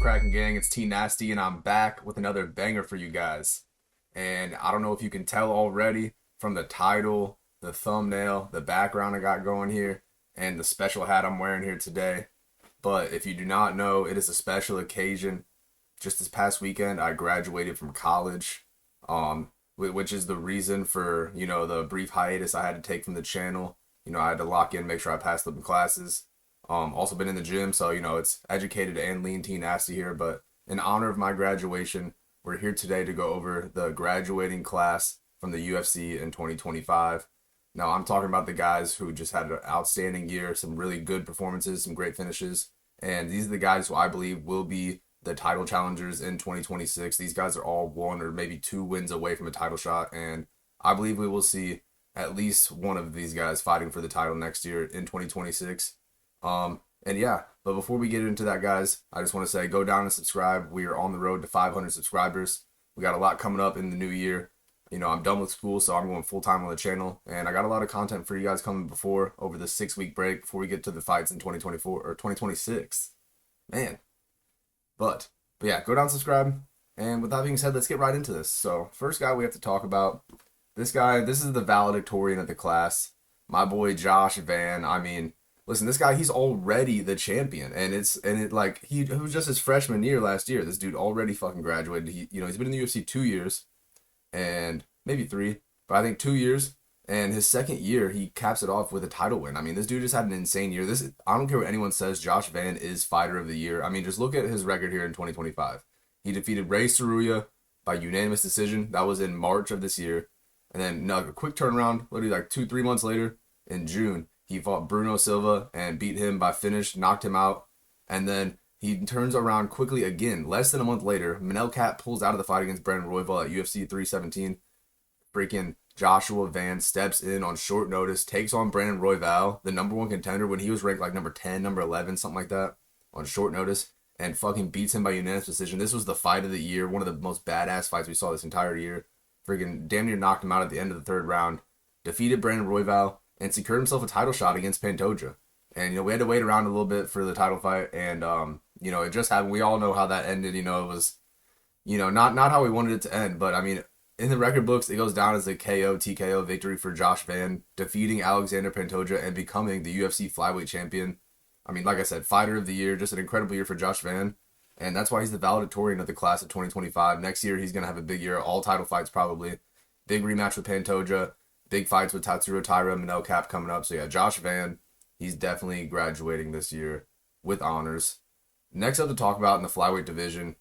cracking, gang? It's T Nasty, and I'm back with another banger for you guys. And I don't know if you can tell already from the title, the thumbnail, the background I got going here, and the special hat I'm wearing here today. But if you do not know, it is a special occasion. Just this past weekend, I graduated from college, which is the reason for, the brief hiatus I had to take from the channel. I had to lock in, make sure I passed up the classes. Also been in the gym, so it's educated and lean teen nasty here. But in honor of my graduation, we're here today to go over the graduating class from the UFC in 2025. Now I'm talking about the guys who just had an outstanding year, some really good performances, some great finishes, and these are the guys who I believe will be the title challengers in 2026. These guys are all one or maybe two wins away from a title shot, and I believe we will see at least one of these guys fighting for the title next year in 2026. And yeah, but before we get into that, guys, I just want to say go down and subscribe. We are on the road to 500 subscribers. We got a lot coming up in the new year. I'm done with school, so I'm going full time on the channel, and I got a lot of content for you guys coming before over the 6 week break before we get to the fights in 2024 or 2026. Man, but yeah, go down, subscribe, and with that being said, let's get right into this. So first guy we have to talk about, this guy. This is the valedictorian of the class, my boy Josh Van. I mean, listen, this guy, he's already the champion, and it was just his freshman year last year. This dude already fucking graduated. He's been in the UFC 2 years and maybe three, but I think 2 years. And his second year, he caps it off with a title win. I mean, this dude just had an insane year. I don't care what anyone says, Josh Van is fighter of the year. I mean, just look at his record here in 2025. He defeated Ray Saruya by unanimous decision. That was in March of this year. And then a quick turnaround, literally like 2-3 months later, in June, he fought Bruno Silva and beat him by finish, knocked him out. And then he turns around quickly again. Less than a month later, Manel Kape pulls out of the fight against Brandon Royval at UFC 317. Freaking Joshua Van steps in on short notice, takes on Brandon Royval, the number one contender when he was ranked like number 10, number 11, something like that, on short notice, and fucking beats him by unanimous decision. This was the fight of the year, one of the most badass fights we saw this entire year. Freaking damn near knocked him out at the end of the third round, defeated Brandon Royval, and secured himself a title shot against Pantoja. And, we had to wait around a little bit for the title fight, and, it just happened. We all know how that ended. It was, not how we wanted it to end, but, I mean, in the record books, it goes down as a KO, TKO victory for Josh Van, defeating Alexander Pantoja and becoming the UFC flyweight champion. I mean, like I said, fighter of the year, just an incredible year for Josh Van, and that's why he's the valedictorian of the class of 2025. Next year, he's going to have a big year, all title fights probably, big rematch with Pantoja, big fights with Tatsuro Taira, Manel Kape coming up. So yeah, Josh Van, he's definitely graduating this year with honors. Next up to talk about in the flyweight division,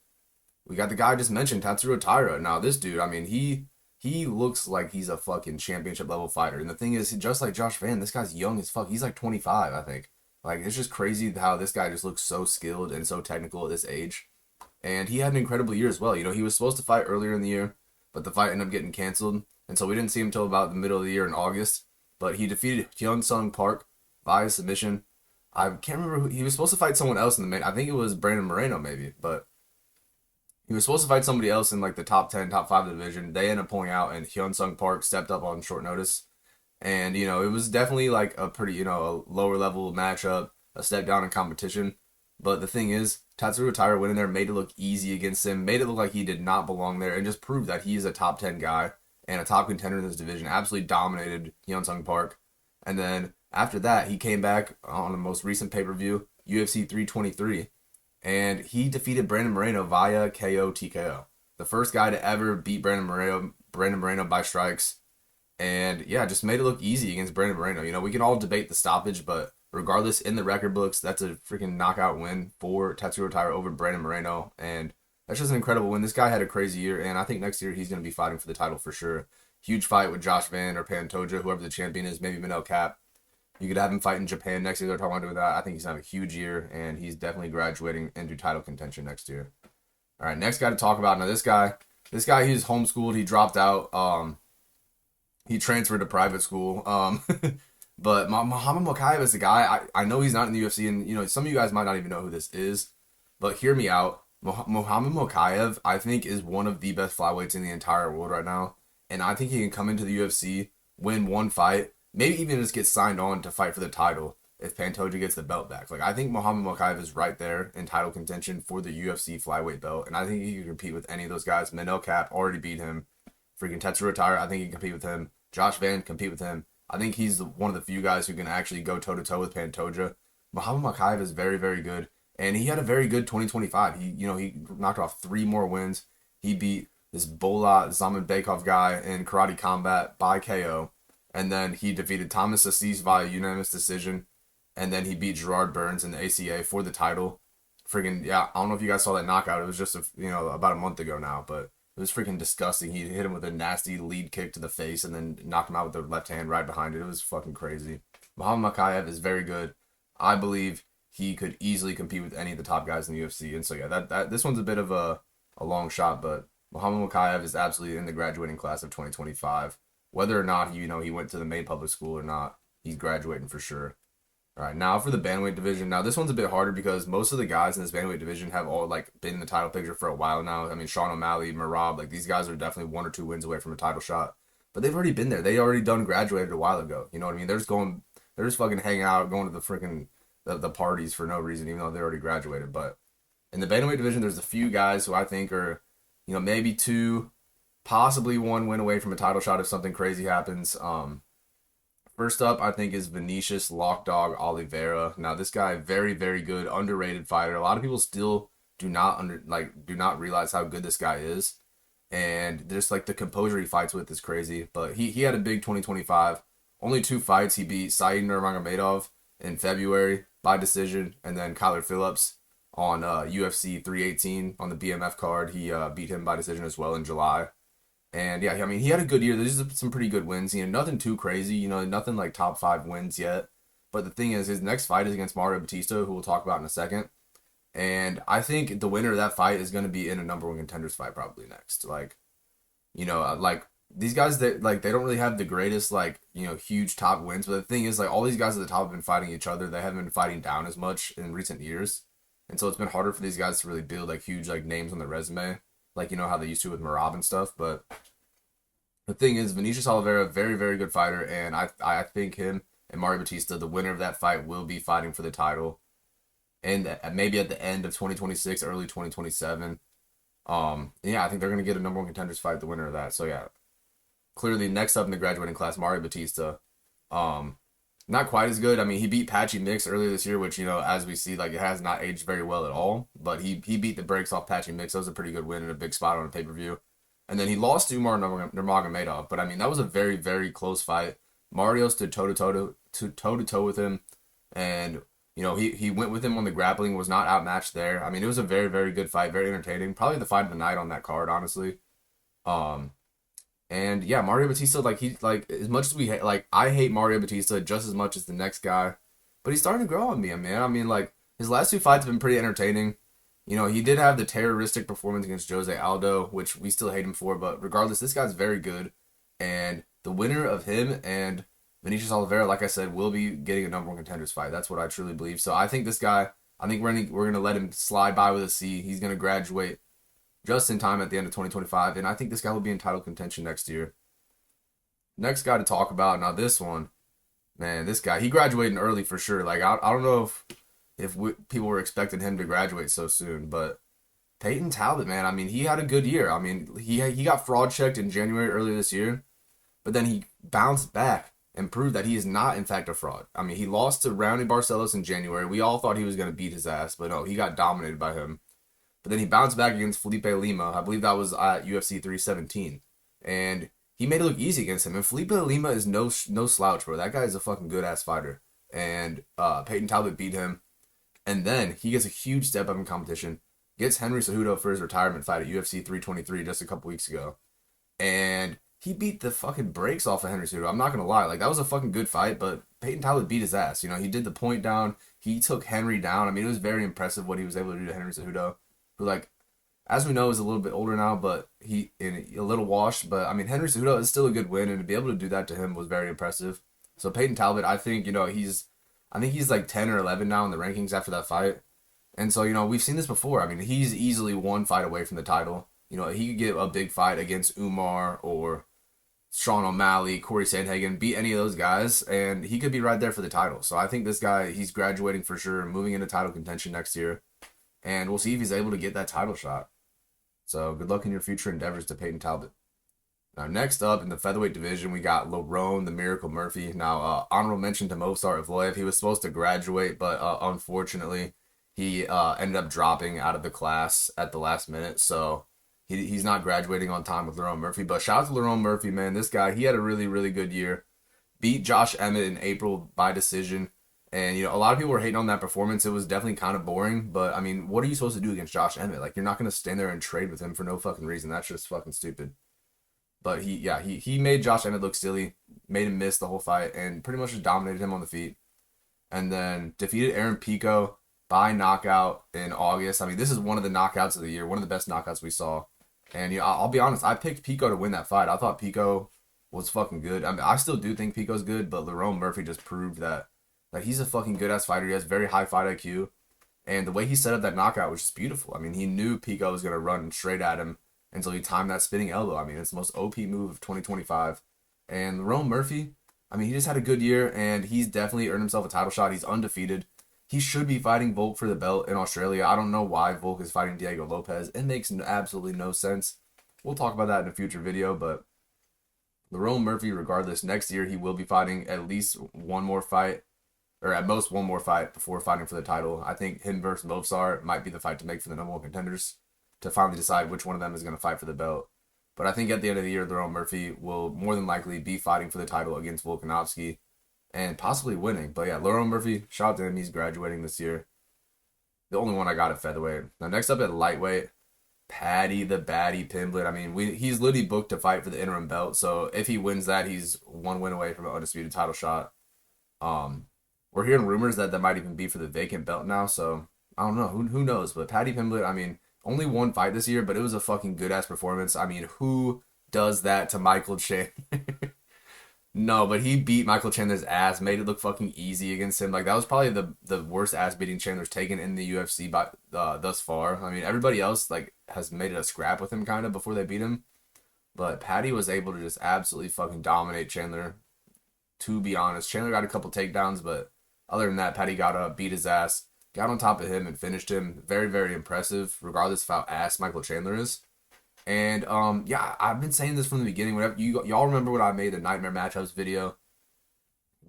we got the guy I just mentioned, Tatsuro Taira. Now this dude, I mean, he looks like he's a fucking championship level fighter. And the thing is, just like Josh Van, this guy's young as fuck. He's like 25, I think. Like, it's just crazy how this guy just looks so skilled and so technical at this age. And he had an incredible year as well. He was supposed to fight earlier in the year, but the fight ended up getting canceled. And so we didn't see him until about the middle of the year in August. But he defeated Hyun Sung Park via submission. I can't remember who he was supposed to fight. Someone else in the main. I think it was Brandon Moreno maybe, but he was supposed to fight somebody else in like the top 10, top 5 of the division. They ended up pulling out, and Hyun Sung Park stepped up on short notice. And, it was definitely like a pretty, a lower level matchup, a step down in competition. But the thing is, Tatsuro Taira went in there, made it look easy against him, made it look like he did not belong there, and just proved that he's a top 10 guy and a top contender in this division. Absolutely dominated Hyun Sung Park. And then after that, he came back on the most recent pay-per-view, UFC 323, and he defeated Brandon Moreno via KO TKO. The first guy to ever beat Brandon Moreno by strikes. And yeah, just made it look easy against Brandon Moreno. We can all debate the stoppage, but regardless, in the record books, that's a freaking knockout win for Tatsuro Taira over Brandon Moreno. And that's just an incredible win. This guy had a crazy year, and I think next year he's going to be fighting for the title for sure. Huge fight with Josh Van or Pantoja, whoever the champion is, maybe Manel Kape. You could have him fight in Japan next year. They're talking about doing that. I think he's going to have a huge year, and he's definitely graduating into title contention next year. All right, next guy to talk about. Now, this guy, he's homeschooled. He dropped out. He transferred to private school. But Muhammad Mokaev is the guy. I know he's not in the UFC, and some of you guys might not even know who this is. But hear me out. Muhammad Mokaev, I think, is one of the best flyweights in the entire world right now. And I think he can come into the UFC, win one fight, maybe even just get signed on to fight for the title. if Pantoja gets the belt back. Like, I think Muhammad Mokaev is right there in title contention for the UFC flyweight belt, and I think he can compete with any of those guys. Manel Cap already beat him. Freaking Tetsuya Taira, I think he can compete with him. Josh Van compete with him. I think he's one of the few guys who can actually go toe to toe with Pantoja. Muhammad Mokaev is very, very good, and he had a very good 2025. He knocked off 3 more wins. He beat this Bola Zamenbekov guy in Karate Combat by KO, and then he defeated Thomas Assis via unanimous decision, and then he beat Gerard Burns in the ACA for the title. Freaking, yeah, I don't know if you guys saw that knockout. It was just about a month ago now, but it was freaking disgusting. He hit him with a nasty lead kick to the face and then knocked him out with the left hand right behind it. It was fucking crazy. Muhammad Mokaev is very good. I believe he could easily compete with any of the top guys in the UFC. And so yeah, that this one's a bit of a long shot, but Muhammad Mokaev is absolutely in the graduating class of 2025. Whether or not he went to the main public school or not, he's graduating for sure. All right, now for the bantamweight division. Now this one's a bit harder because most of the guys in this bantamweight division have all been in the title picture for a while now. I mean, Sean O'Malley, Merab, these guys are definitely 1 or 2 wins away from a title shot. But they've already been there. They already done graduated a while ago. You know what I mean? They're just fucking hanging out, going to the freaking the parties for no reason, even though they already graduated. But in the bantamweight division, there's a few guys who I think are, maybe 2, possibly 1 win away from a title shot if something crazy happens. First up, I think, is Vinicius Lockdog Oliveira. Now, this guy, very, very good, underrated fighter. A lot of people still do not realize how good this guy is. And just the composure he fights with is crazy. But he had a big 2025. Only 2 fights. He beat Said Nurmagomedov in February by decision, and then Kyler Phillips on UFC 318 on the BMF card. He beat him by decision as well in July. And yeah, I mean, he had a good year. There's some pretty good wins. Nothing too crazy. Nothing like top 5 wins yet. But the thing is, his next fight is against Mario Batista, who we'll talk about in a second. And I think the winner of that fight is going to be in a number 1 contenders fight probably next. These guys, they don't really have the greatest huge top wins. But the thing is, all these guys at the top have been fighting each other. They haven't been fighting down as much in recent years. And so it's been harder for these guys to really build huge names on their resume. How they used to with Merab and stuff. But the thing is, Vinicius Oliveira, very, very good fighter, and I think him and Mario Batista, the winner of that fight, will be fighting for the title. And maybe at the end of 2026, early 2027. I think they're going to get a number 1 contenders fight, the winner of that. So yeah, clearly next up in the graduating class, Mario Batista. Not quite as good. I mean, he beat Patchy Mix earlier this year, which, as we see, it has not aged very well at all. But he beat the brakes off Patchy Mix. That was a pretty good win and a big spot on a pay-per-view. And then he lost to Umar Nurmagomedov. But, I mean, that was a very, very close fight. Mario stood toe-to-toe with him. And, he went with him on the grappling, was not outmatched there. I mean, it was a very, very good fight, very entertaining. Probably the fight of the night on that card, honestly. And yeah, Mario Batista, as much as we hate, I hate Mario Batista just as much as the next guy, but he's starting to grow on me, man. I mean, his last 2 fights have been pretty entertaining. He did have the terroristic performance against Jose Aldo, which we still hate him for, but regardless, this guy's very good. And the winner of him and Vinicius Oliveira, like I said, will be getting a number 1 contenders fight. That's what I truly believe. So I think this guy, we're going to let him slide by with a C. He's going to graduate just in time at the end of 2025, and I think this guy will be in title contention next year. Next guy to talk about, now this one, man, this guy, he graduated early for sure. I don't know if people were expecting him to graduate so soon, but Peyton Talbot, man, I mean, he had a good year. I mean, he got fraud checked in January earlier this year, but then he bounced back and proved that he is not, in fact, a fraud. I mean, he lost to Roundy Barcelos in January. We all thought he was going to beat his ass, but no, he got dominated by him. But then he bounced back against Felipe Lima. I believe that was at UFC 317. And he made it look easy against him. And Felipe Lima is no slouch, bro. That guy is a fucking good-ass fighter. And Peyton Talbot beat him. And then he gets a huge step up in competition. Gets Henry Cejudo for his retirement fight at UFC 323 just a couple weeks ago. And he beat the fucking brakes off of Henry Cejudo. I'm not going to lie. That was a fucking good fight, but Peyton Talbot beat his ass. He did the point down. He took Henry down. I mean, it was very impressive what he was able to do to Henry Cejudo. Who, as we know, is a little bit older now, but he in a little washed. But I mean, Henry Cejudo is still a good win, and to be able to do that to him was very impressive. So Peyton Talbot, I think he's 10 or 11 now in the rankings after that fight, and so we've seen this before. I mean, he's easily 1 fight away from the title. He could get a big fight against Umar or Sean O'Malley, Corey Sandhagen, beat any of those guys, and he could be right there for the title. So I think this guy, he's graduating for sure, moving into title contention next year, and we'll see if he's able to get that title shot. So good luck in your future endeavors to Peyton Talbot. Now, next up in the featherweight division, we got Lerone, the Miracle Murphy. Now, honorable mention to Movsar Evloev. He was supposed to graduate, but unfortunately, he ended up dropping out of the class at the last minute. So he's not graduating on time with Lerone Murphy. But shout out to Lerone Murphy, man. This guy, he had a really, really good year. Beat Josh Emmett in April by decision. And, a lot of people were hating on that performance. It was definitely kind of boring. But, I mean, what are you supposed to do against Josh Emmett? Like, you're not going to stand there and trade with him for no fucking reason. That's just fucking stupid. But he made Josh Emmett look silly, made him miss the whole fight, and pretty much just dominated him on the feet. And then defeated Aaron Pico by knockout in August. I mean, this is one of the knockouts of the year, one of the best knockouts we saw. And I'll be honest, I picked Pico to win that fight. I thought Pico was fucking good. I mean, I still do think Pico's good, but Lerone Murphy just proved that he's a fucking good ass fighter. He has very high fight IQ, and the way he set up that knockout was just beautiful. I mean, he knew Pico was gonna run straight at him until he timed that spinning elbow. I mean, it's the most OP move of 2025. And Lerone Murphy, I mean, he just had a good year, and he's definitely earned himself a title shot. He's undefeated. He should be fighting Volk for the belt in Australia. I don't know why Volk is fighting Diego Lopez. It makes absolutely no sense. We'll talk about that in a future video, but Lerone Murphy, regardless, next year he will be fighting at least one more fight, or at most one more fight before fighting for the title. I think him versus Movsar might be the fight to make for the number one contenders, to finally decide which one of them is going to fight for the belt. But I think at the end of the year, Lerone Murphy will more than likely be fighting for the title against Volkanovski and possibly winning. But yeah, Lerone Murphy, shout out to him. He's graduating this year. The only one I got at featherweight. Now, next up at lightweight, Paddy the Baddy Pimblett. I mean, he's literally booked to fight for the interim belt. So if he wins that, he's one win away from an undisputed title shot. We're hearing rumors that might even be for the vacant belt now. So I don't know. Who knows? But Paddy Pimblett, I mean, only one fight this year, but it was a fucking good-ass performance. I mean, who does that to Michael Chandler? No, but he beat Michael Chandler's ass, made it look fucking easy against him. Like, that was probably the worst ass-beating Chandler's taken in the UFC thus far. I mean, everybody else, like, has made it a scrap with him, kind of, before they beat him. But Paddy was able to just absolutely fucking dominate Chandler, to be honest. Chandler got a couple takedowns, but other than that, Paddy got up, beat his ass, got on top of him and finished him. Very, very impressive, regardless of how ass Michael Chandler is. And yeah, I've been saying this from the beginning. Whenever y'all remember when I made the Nightmare Matchups video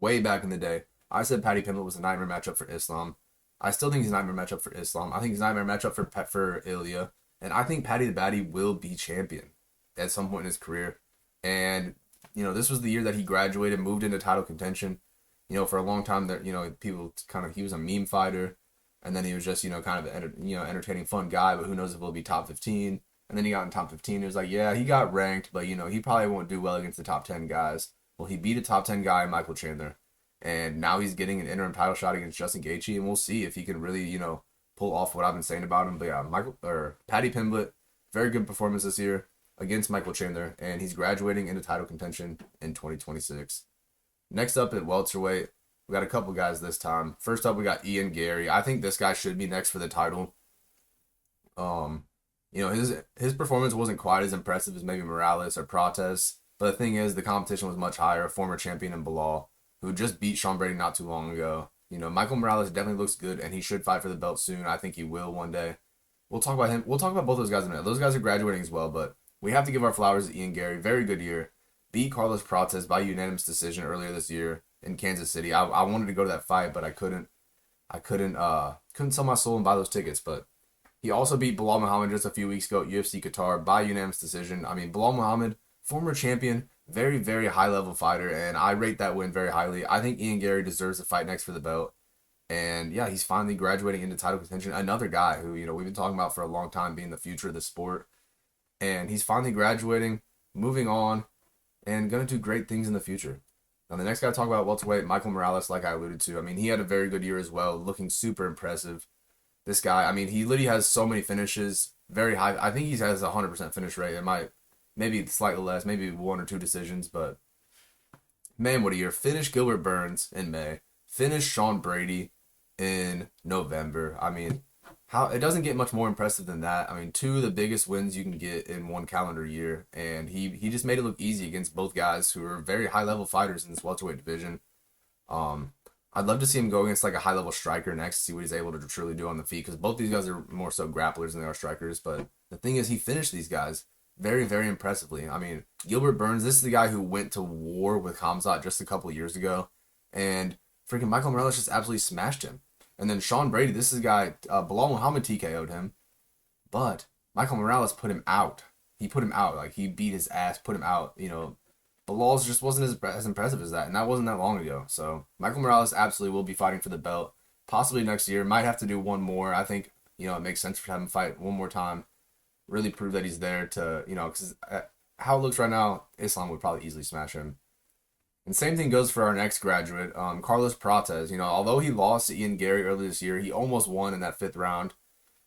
way back in the day, I said Paddy Pimblett was a nightmare matchup for Islam. I still think he's a nightmare matchup for Islam. I think he's a nightmare matchup for Ilya. And I think Paddy the Baddy will be champion at some point in his career. And, this was the year that he graduated, moved into title contention. For a long time, people he was a meme fighter. And then he was just, kind of an entertaining, fun guy, but who knows if he'll be top 15. And then he got in top 15. It was like, yeah, he got ranked, but, he probably won't do well against the top 10 guys. Well, he beat a top 10 guy, Michael Chandler. And now he's getting an interim title shot against Justin Gaethje, and we'll see if he can really, pull off what I've been saying about him. But yeah, Paddy Pimblett, very good performance this year against Michael Chandler, and he's graduating into title contention in 2026. Next up at welterweight, we got a couple guys this time. First up, we got Ian Gary. I think this guy should be next for the title. His performance wasn't quite as impressive as maybe Morales or Prates, but the thing is, the competition was much higher. A former champion in Bilal, who just beat Sean Brady not too long ago. Michael Morales definitely looks good, and he should fight for the belt soon. I think he will one day. We'll talk about him. We'll talk about both those guys in a minute. Those guys are graduating as well, but we have to give our flowers to Ian Gary. Very good year. Beat Carlos Prates by unanimous decision earlier this year in Kansas City. I wanted to go to that fight, but I couldn't sell my soul and buy those tickets. But he also beat Bilal Muhammad just a few weeks ago at UFC Qatar by unanimous decision. I mean, Bilal Muhammad, former champion, very, very high-level fighter, and I rate that win very highly. I think Ian Gary deserves to fight next for the belt. And yeah, he's finally graduating into title contention. Another guy who, we've been talking about for a long time being the future of the sport. And he's finally graduating, moving on, and going to do great things in the future. Now, the next guy to talk about welterweight, Michael Morales, like I alluded to. I mean, he had a very good year as well, looking super impressive. This guy, I mean, he literally has so many finishes, very high. I think he has a 100% finish rate. It might, maybe slightly less, maybe one or two decisions, but man, what a year. Finished Gilbert Burns in May. Finished Sean Brady in November. I mean, how it doesn't get much more impressive than that. I mean, two of the biggest wins you can get in one calendar year, and he just made it look easy against both guys who are very high level fighters in this welterweight division. Um, I'd love to see him go against like a high level striker next to see what he's able to truly do on the feet because both these guys are more so grapplers than they are strikers. But the thing is, he finished these guys very, very impressively. I mean, Gilbert Burns, this is the guy who went to war with Khamzat just a couple of years ago, and freaking Michael Morales just absolutely smashed him. And then Sean Brady, this is a guy, Bilal Muhammad TKO'd him, but Michael Morales put him out. He put him out. Like, he beat his ass, put him out. Bilal's just wasn't as impressive as that, and that wasn't that long ago. So Michael Morales absolutely will be fighting for the belt, possibly next year. Might have to do one more. I think, it makes sense for him to fight one more time, really prove that he's there to, because how it looks right now, Islam would probably easily smash him. And same thing goes for our next graduate, Carlos Prates. Although he lost to Ian Gary earlier this year, he almost won in that 5th round.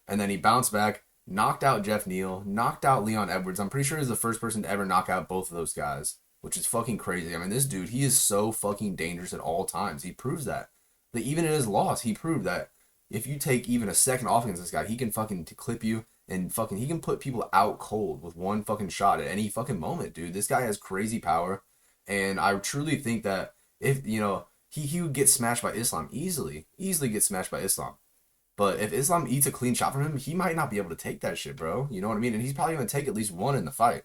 And then he bounced back, knocked out Jeff Neal, knocked out Leon Edwards. I'm pretty sure he's the first person to ever knock out both of those guys, which is fucking crazy. I mean, this dude, he is so fucking dangerous at all times. He proves that. Like, even in his loss, he proved that if you take even a second off against this guy, he can fucking clip you and he can put people out cold with one fucking shot at any fucking moment, dude. This guy has crazy power. And I truly think that if, he would get smashed by Islam easily get smashed by Islam. But if Islam eats a clean shot from him, he might not be able to take that shit, bro. You know what I mean? And he's probably going to take at least one in the fight.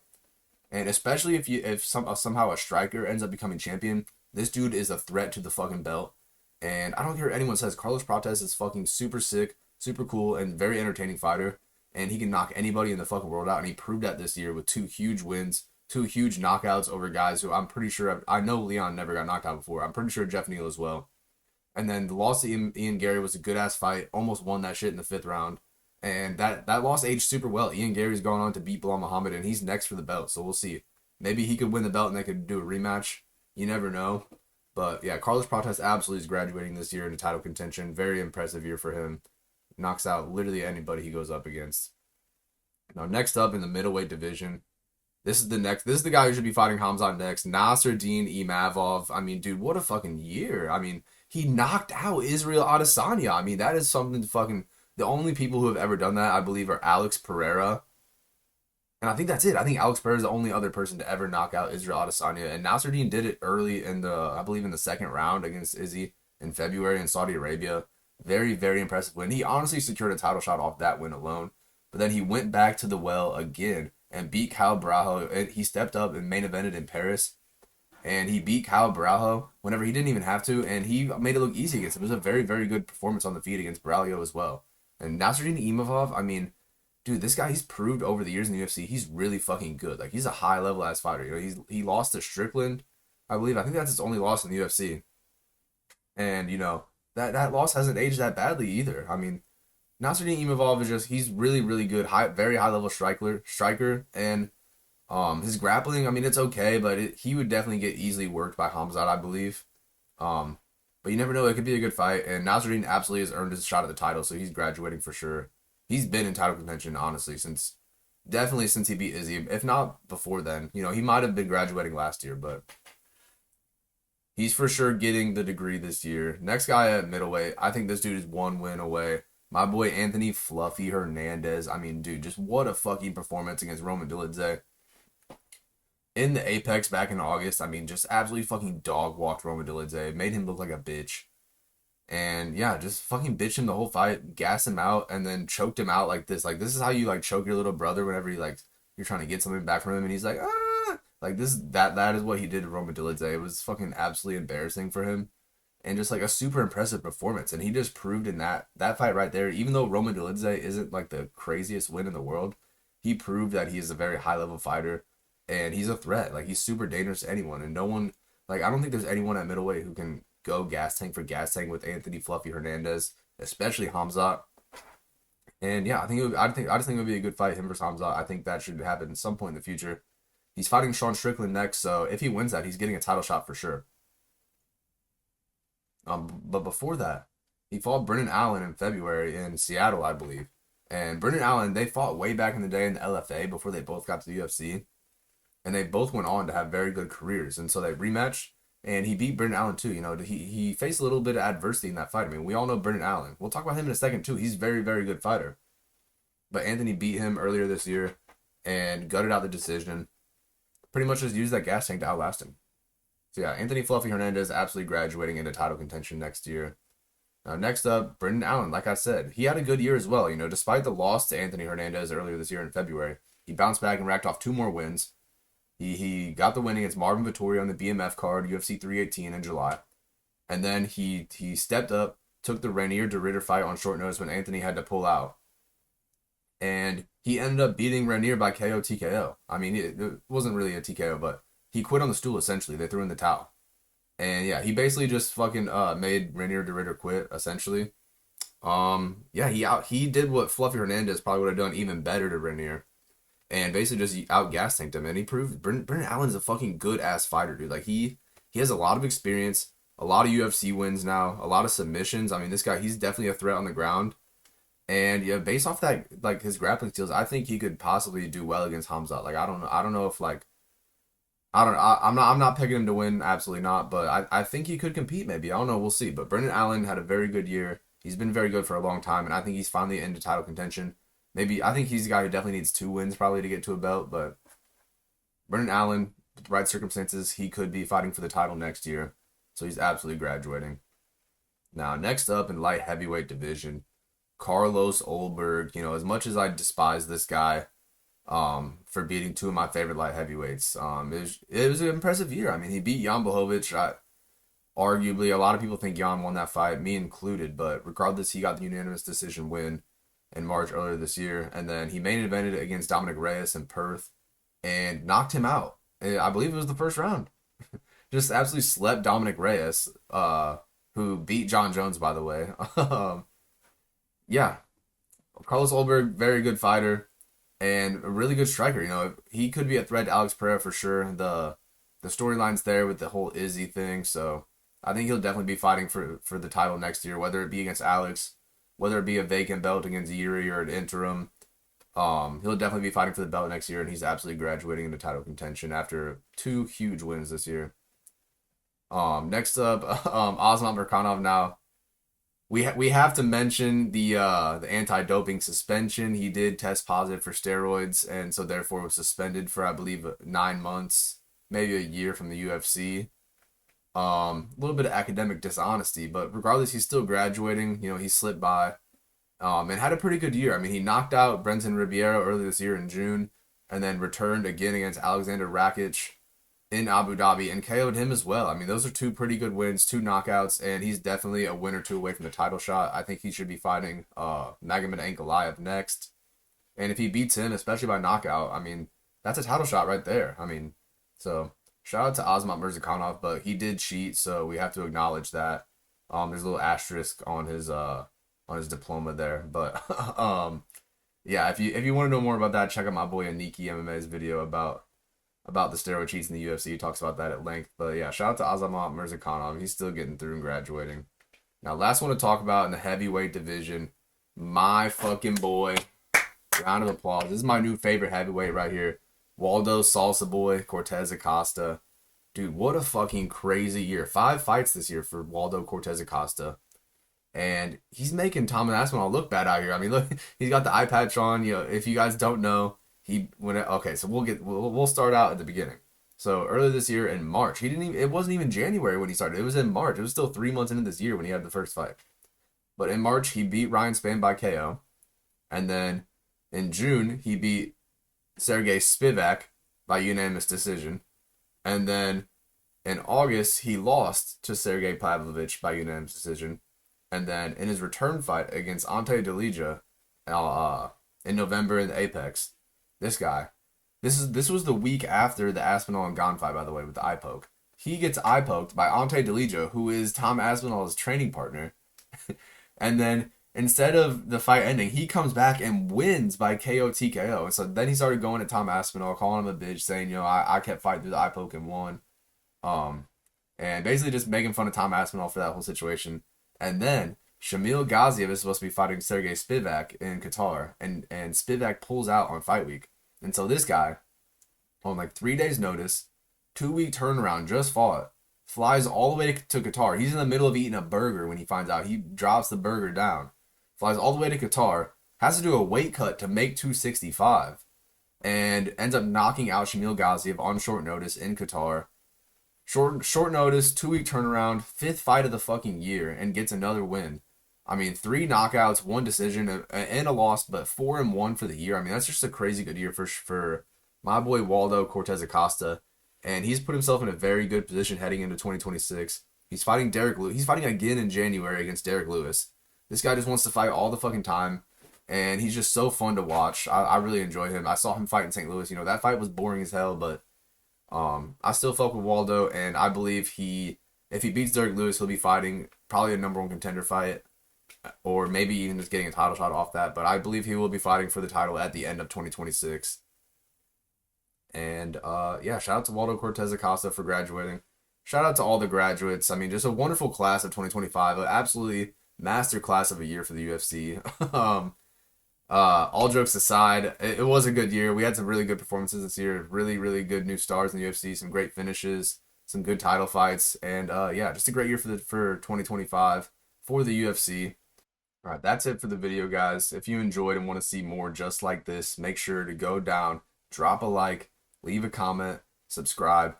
And especially if somehow a striker ends up becoming champion, this dude is a threat to the fucking belt. And I don't care what anyone says, Carlos Prates is fucking super sick, super cool, and very entertaining fighter. And he can knock anybody in the fucking world out. And he proved that this year with 2 huge wins. 2 huge knockouts over guys who I'm pretty sure, I know Leon never got knocked out before. I'm pretty sure Jeff Neal as well. And then the loss to Ian Gary was a good-ass fight. Almost won that shit in the 5th round. And that loss aged super well. Ian Gary's going on to beat Bilal Muhammad, and he's next for the belt. So we'll see. Maybe he could win the belt and they could do a rematch. You never know. But yeah, Carlos Prates absolutely is graduating this year into title contention. Very impressive year for him. Knocks out literally anybody he goes up against. Now, next up in the middleweight division, this is the guy who should be fighting Khamzat next. Nasruddin Imavov. I mean, dude, what a fucking year. I mean, he knocked out Israel Adesanya. I mean, that is something fucking... The only people who have ever done that, I believe, are Alex Pereira. And I think that's it. I think Alex Pereira is the only other person to ever knock out Israel Adesanya. And Nasruddin did it early in I believe in the 2nd round against Izzy in February in Saudi Arabia. Very, very impressive win. He honestly secured a title shot off that win alone. But then he went back to the well again and beat Kyle Barajo. And he stepped up and main evented in Paris. And he beat Kyle Barajo whenever he didn't even have to. And he made it look easy against him. It was a very, very good performance on the feet against Barajo as well. And Nasruddin Imavov, I mean, dude, this guy, he's proved over the years in the UFC, he's really fucking good. Like, he's a high-level ass fighter. He lost to Strickland, I believe. I think that's his only loss in the UFC. And, that loss hasn't aged that badly either. I mean, Nasruddin Imavov is he's really, really good, very high-level striker. And his grappling, I mean, it's okay, but he would definitely get easily worked by Khamzat, I believe. But you never know, it could be a good fight. And Nasruddin absolutely has earned his shot at the title, so he's graduating for sure. He's been in title contention, honestly, definitely since he beat Izzy. If not before then. He might have been graduating last year, but he's for sure getting the degree this year. Next guy at middleweight, I think this dude is 1 win away. My boy Anthony Fluffy Hernandez. I mean, dude, just what a fucking performance against Roman Dolidze. In the Apex back in August, I mean, just absolutely fucking dog-walked Roman Dolidze. Made him look like a bitch. And yeah, just fucking bitched him the whole fight, gassed him out, and then choked him out like this. Like, this is how you, choke your little brother whenever you're trying to get something back from him, and he's like, ah! Like, that is what he did to Roman Dolidze. It was fucking absolutely embarrassing for him. And just, a super impressive performance. And he just proved in that fight right there, even though Roman Dolidze isn't, the craziest win in the world, he proved that he is a very high-level fighter. And he's a threat. He's super dangerous to anyone. And no one, I don't think there's anyone at middleweight who can go gas tank for gas tank with Anthony Fluffy Hernandez, especially Khamzat. And yeah, I just think it would be a good fight, him versus Khamzat. I think that should happen at some point in the future. He's fighting Sean Strickland next, so if he wins that, he's getting a title shot for sure. But before that, he fought Brendan Allen in February in Seattle, I believe. And Brendan Allen, they fought way back in the day in the LFA before they both got to the UFC. And they both went on to have very good careers. And so they rematched. and he beat Brendan Allen too. You know, he faced a little bit of adversity in that fight. I mean, we all know Brendan Allen. We'll talk about him in a second too. He's a very, very good fighter. But Anthony beat him earlier this year and gutted out the decision. Pretty much just used that gas tank to outlast him. So yeah, Anthony Fluffy Hernandez absolutely graduating into title contention next year. Now next up, Brendan Allen. Like I said, he had a good year as well. You know, despite the loss to Anthony Hernandez earlier this year in February, he bounced back and racked off 2 more wins. He got the win against Marvin Vettori on the BMF card, UFC 318 in July. And then he stepped up, took the Rainier de Ridder fight on short notice when Anthony had to pull out. And he ended up beating Rainier by KO TKO. I mean, it wasn't really a TKO, but he quit on the stool essentially. They threw in the towel. And yeah, he basically just fucking made Rainier de Ridder quit essentially. Yeah, he did what Fluffy Hernandez probably would have done even better to Rainier. And basically just out gas tanked him. And he proved Brendan Allen's a fucking good ass fighter, dude. Like he has a lot of experience, a lot of UFC wins now, a lot of submissions. I mean, this guy, he's definitely a threat on the ground. And yeah, based off that, like his grappling skills, I think he could possibly do well against Hamzat. Like I don't know if like I'm not picking him to win, absolutely not. But I think he could compete maybe. I don't know, we'll see. But Brendan Allen had a very good year. He's been very good for a long time, and I think he's finally into title contention. Maybe I think he's a guy who definitely needs 2 wins probably to get to a belt. But Brendan Allen, with the right circumstances, he could be fighting for the title next year. So he's absolutely graduating. Now next up in light heavyweight division, Carlos Olberg. You know, as much as I despise this guy, for beating 2 of my favorite light heavyweights, it was an impressive year. I mean, he beat Jan Blachowicz. Arguably, a lot of people think Jan won that fight, me included. But regardless, he got the unanimous decision win in March earlier this year, and then he main evented against Dominic Reyes in Perth and knocked him out. I believe it was the first round. Just absolutely slept Dominic Reyes, who beat John Jones, by the way. Yeah, Carlos Olberg, very good fighter and a really good striker. You know, he could be a threat to Alex Pereira for sure. The storyline's there with the whole Izzy thing, so I think he'll definitely be fighting for the title next year, whether it be against Alex, whether it be a vacant belt against Yuri or an interim. He'll definitely be fighting for the belt next year, and he's absolutely graduating into title contention after 2 huge wins this year. Next up, Osman Merkanov. Now, we have to mention the anti-doping suspension. He did test positive for steroids, and so therefore was suspended for, I believe, 9 months, maybe a year from the UFC. A little bit of academic dishonesty, but regardless, he's still graduating. You know, he slipped by, and had a pretty good year. I mean, he knocked out Brenton Ribeiro earlier this year in June, and then returned again against Alexander Rakic in Abu Dhabi and KO'd him as well. I mean, those are 2 pretty good wins, 2 knockouts, and he's definitely a win or 2 away from the title shot. I think he should be fighting Magomed Ankalaev next. And if he beats him, especially by knockout, I mean, that's a title shot right there. I mean, so shout out to Azamat Murzakanov, but he did cheat, so we have to acknowledge that. There's a little asterisk on his diploma there, but yeah, if you want to know more about that, check out my boy Aniki MMA's video about the steroid cheats in the UFC. He talks about that at length. But yeah, shout out to Azamat Murzakanov. He's still getting through and graduating. Now, last one to talk about in the heavyweight division, my fucking boy. Round of applause. This is my new favorite heavyweight right here. Waldo Salsa Boy Cortez Acosta. Dude, what a fucking crazy year. 5 fights this year for Waldo Cortez Acosta. And he's making Thomas Aspinall look bad out here. I mean, look, he's got the eye patch on. You know, if you guys don't know, so we'll start out at the beginning. So earlier this year in March, it wasn't even January when he started. It was in March. It was still 3 months into this year when he had the first fight. But in March, he beat Ryan Spann by KO. And then in June, he beat Sergey Spivak by unanimous decision. And then in August, he lost to Sergey Pavlovich by unanimous decision. And then in his return fight against Ante Delija in November in the Apex, this guy, this was the week after the Aspinall and Gon fight, by the way, with the eye poke. He gets eye poked by Ante Delija, who is Tom Aspinall's training partner. And then instead of the fight ending, he comes back and wins by KO TKO. And so then he started going at Tom Aspinall, calling him a bitch, saying, you know, I kept fighting through the eye poke and won. And basically just making fun of Tom Aspinall for that whole situation. And then Shamil Gaziev is supposed to be fighting Sergey Spivak in Qatar. And Spivak pulls out on fight week. And so this guy, on like 3 days notice, 2-week turnaround, just fought, flies all the way to Qatar. He's in the middle of eating a burger when he finds out. He drops the burger down, flies all the way to Qatar, has to do a weight cut to make 265, and ends up knocking out Shamil Gaziev on short notice in Qatar. Short notice, 2-week turnaround, 5th fight of the fucking year, and gets another win. I mean, 3 knockouts, 1 decision, and a loss, but 4-1 for the year. I mean, that's just a crazy good year for my boy Waldo Cortez Acosta, and he's put himself in a very good position heading into 2026. He's fighting Derek Lewis. He's fighting again in January against Derek Lewis. This guy just wants to fight all the fucking time, and he's just so fun to watch. I really enjoy him. I saw him fight in St. Louis. You know, that fight was boring as hell, but I still fuck with Waldo, and I believe if he beats Derek Lewis, he'll be fighting probably a #1 contender fight, or maybe even just getting a title shot off that. But I believe he will be fighting for the title at the end of 2026. And yeah, shout out to Waldo Cortez Acosta for graduating. Shout out to all the graduates. I mean, just a wonderful class of 2025. An absolutely master class of a year for the UFC. All jokes aside, it was a good year. We had some really good performances this year. Really, really good new stars in the UFC. Some great finishes, some good title fights, and yeah, just a great year for 2025 for the UFC. All right, that's it for the video, guys. If you enjoyed and want to see more just like this, make sure to go down, drop a like, leave a comment, subscribe,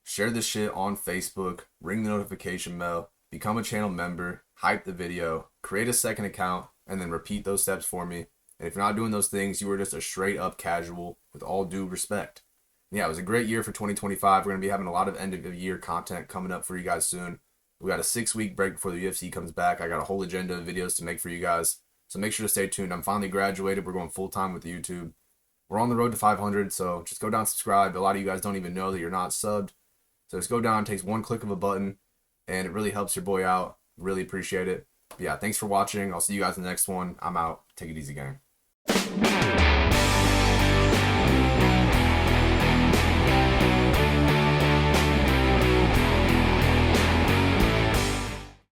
share this shit on Facebook, ring the notification bell, become a channel member, hype the video, create a second account, and then repeat those steps for me. And if you're not doing those things, you are just a straight up casual, with all due respect. And yeah, it was a great year for 2025. We're going to be having a lot of end of the year content coming up for you guys soon. We got a 6-week break before the UFC comes back. I got a whole agenda of videos to make for you guys. So make sure to stay tuned. I'm finally graduated. We're going full time with YouTube. We're on the road to 500, so just go down and subscribe. A lot of you guys don't even know that you're not subbed. So just go down, it takes one click of a button, and it really helps your boy out. Really appreciate it. But yeah, thanks for watching. I'll see you guys in the next one. I'm out. Take it easy, gang.